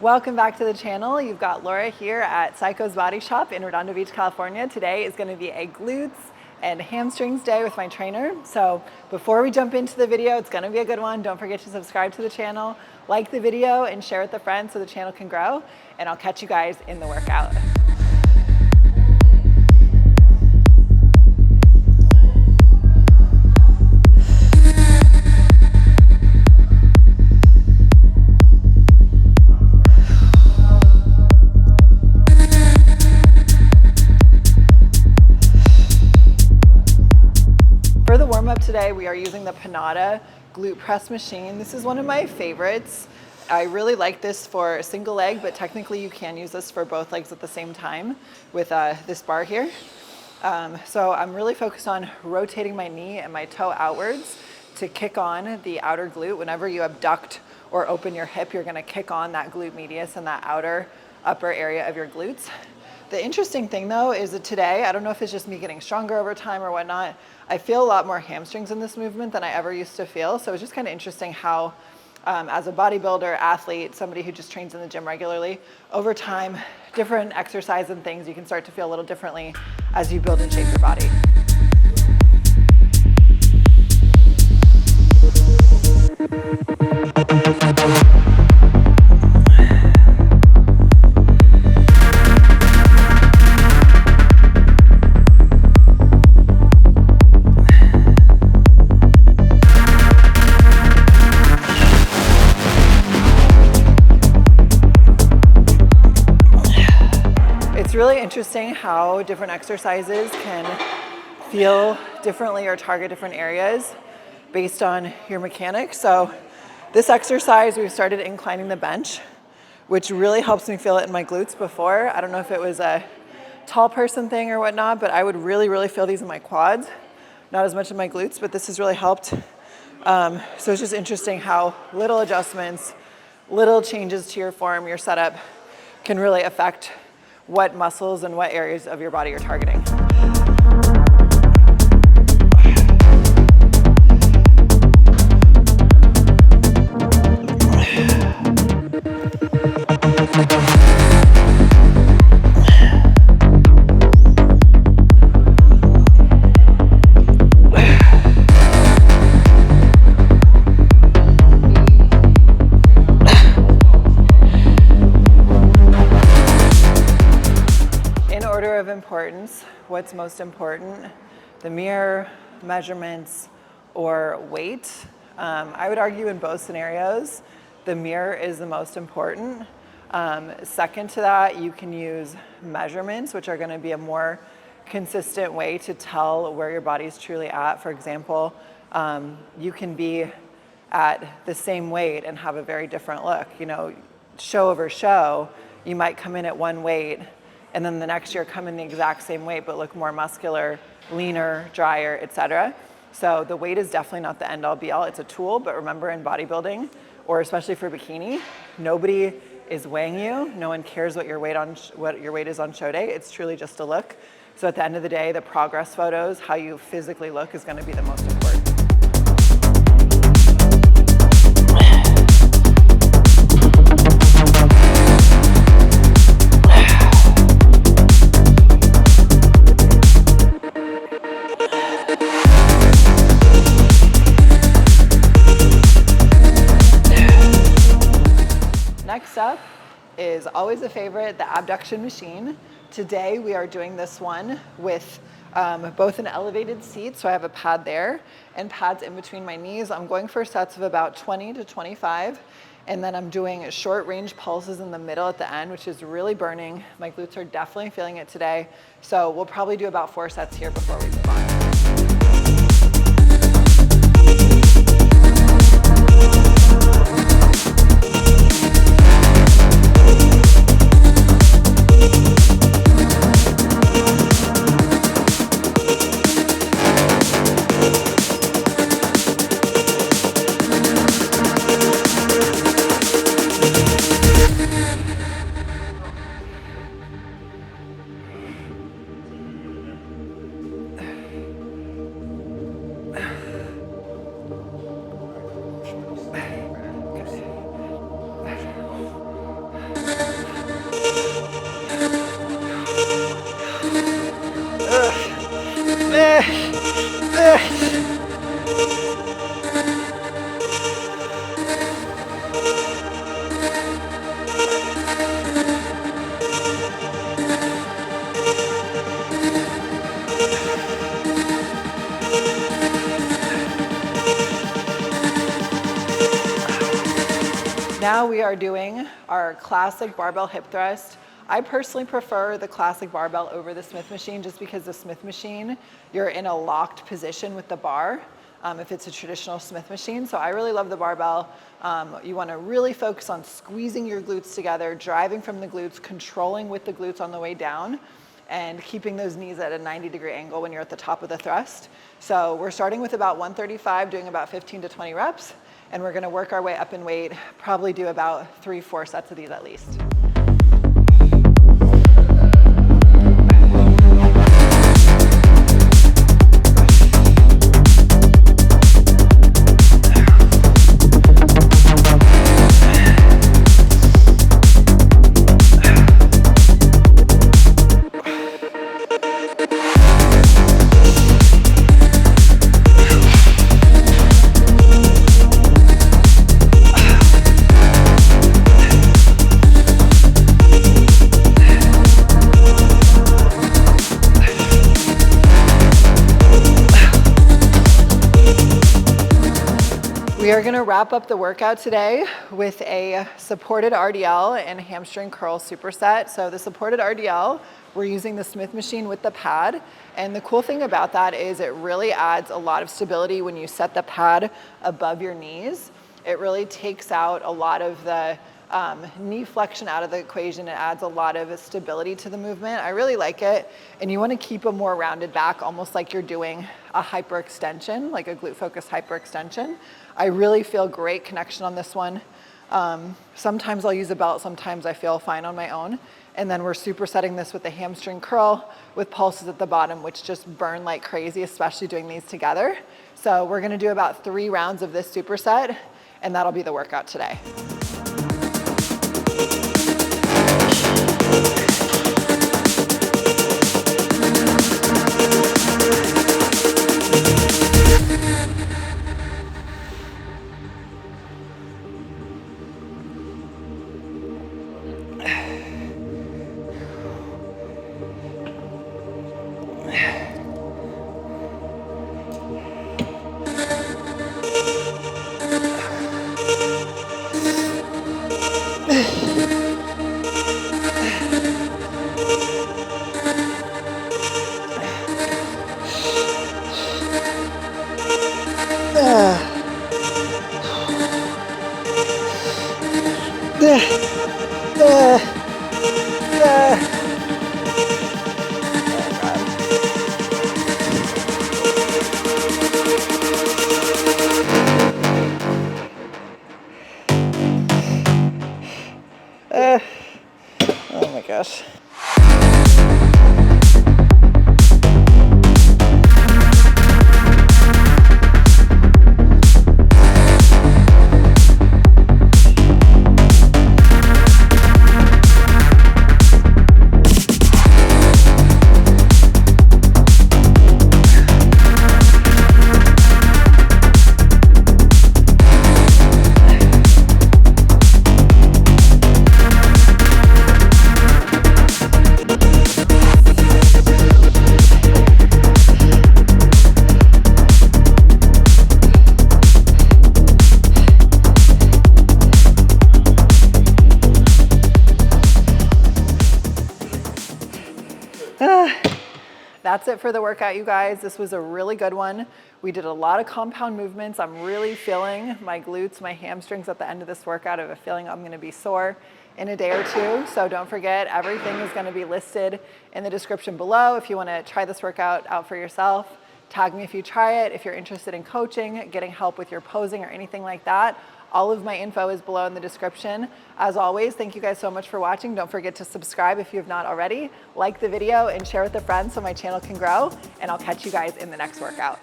Welcome back to the channel. You've got Laura here at Psycho's Bodyshop in Redondo Beach, California. Today is going to be a glutes and hamstrings day with my trainer. So before we jump into the video, it's going to be a good one. Don't forget to subscribe to the channel, like the video, and share with a friend so the channel can grow. And I'll catch you guys in the workout. For the warm-up today, we are using the Panatta glute press machine. This is one of my favorites. I really like this for a single leg, but technically you can use this for both legs at the same time with this bar here. So I'm really focused on rotating my knee and my toe outwards to kick on the outer glute. Whenever you abduct or open your hip, you're gonna kick on that glute medius and that outer upper area of your glutes. The interesting thing though is that today, I don't know if it's just me getting stronger over time or whatnot, I feel a lot more hamstrings in this movement than I ever used to feel. So it's just kind of interesting how as a bodybuilder, athlete, somebody who just trains in the gym regularly, over time, different exercise and things, you can start to feel a little differently as you build and shape your body. It's really interesting how different exercises can feel differently or target different areas based on your mechanics. So this exercise, we've started inclining the bench, which really helps me feel it in my glutes before. I don't know if it was a tall person thing or whatnot, but I would really feel these in my quads. Not as much in my glutes, but this has really helped. So it's just interesting how little adjustments, little changes to your form, your setup can really affect what muscles and what areas of your body you're targeting. Of importance, what's most important, the mirror, measurements, or weight. I would argue in both scenarios, the mirror is the most important. Second to that, you can use measurements, which are going to be a more consistent way to tell where your body's truly at. For example, you can be at the same weight and have a very different look. You know, show over show, you might come in at one weight and then the next year come in the exact same weight, but look more muscular, leaner, drier, etc. So the weight is definitely not the end all be all. It's a tool, but remember in bodybuilding, or especially for bikini, nobody is weighing you. No one cares what your weight is on show day. It's truly just a look. So at the end of the day, the progress photos, how you physically look is going to be the most important. Next up is always a favorite, the Abduction Machine. Today we are doing this one with both an elevated seat, so I have a pad there, and pads in between my knees. I'm going for sets of about 20 to 25, and then I'm doing short range pulses in the middle at the end, which is really burning. My glutes are definitely feeling it today, so we'll probably do about 4 sets here before we move on. Now we are doing our classic barbell hip thrust. I personally prefer the classic barbell over the Smith machine just because the Smith machine, you're in a locked position with the bar if it's a traditional Smith machine. So I really love the barbell. You want to really focus on squeezing your glutes together, driving from the glutes, controlling with the glutes on the way down, and keeping those knees at a 90-degree angle when you're at the top of the thrust. So we're starting with about 135, doing about 15 to 20 reps, and we're gonna work our way up in weight, probably do about 3-4 sets of these at least. We are gonna wrap up the workout today with a supported RDL and hamstring curl superset. So the supported RDL, we're using the Smith machine with the pad. And the cool thing about that is it really adds a lot of stability when you set the pad above your knees. It really takes out a lot of the knee flexion out of the equation. It adds a lot of stability to the movement. I really like it. And you want to keep a more rounded back, almost like you're doing a hyperextension, like a glute focused hyperextension. I really feel great connection on this one. Sometimes I'll use a belt, sometimes I feel fine on my own. And then we're supersetting this with the hamstring curl with pulses at the bottom, which just burn like crazy, especially doing these together. So we're gonna do about 3 rounds of this superset, and that'll be the workout today. Oh my gosh. That's it for the workout, you guys. This was a really good one. We did a lot of compound movements. I'm really feeling my glutes, my hamstrings at the end of this workout. I have a feeling I'm gonna be sore in a day or two. So don't forget, everything is gonna be listed in the description below. If you wanna try this workout out for yourself, tag me if you try it. If you're interested in coaching, getting help with your posing or anything like that, all of my info is below in the description. As always, thank you guys so much for watching. Don't forget to subscribe if you have not already. Like the video and share with a friend so my channel can grow. And I'll catch you guys in the next workout.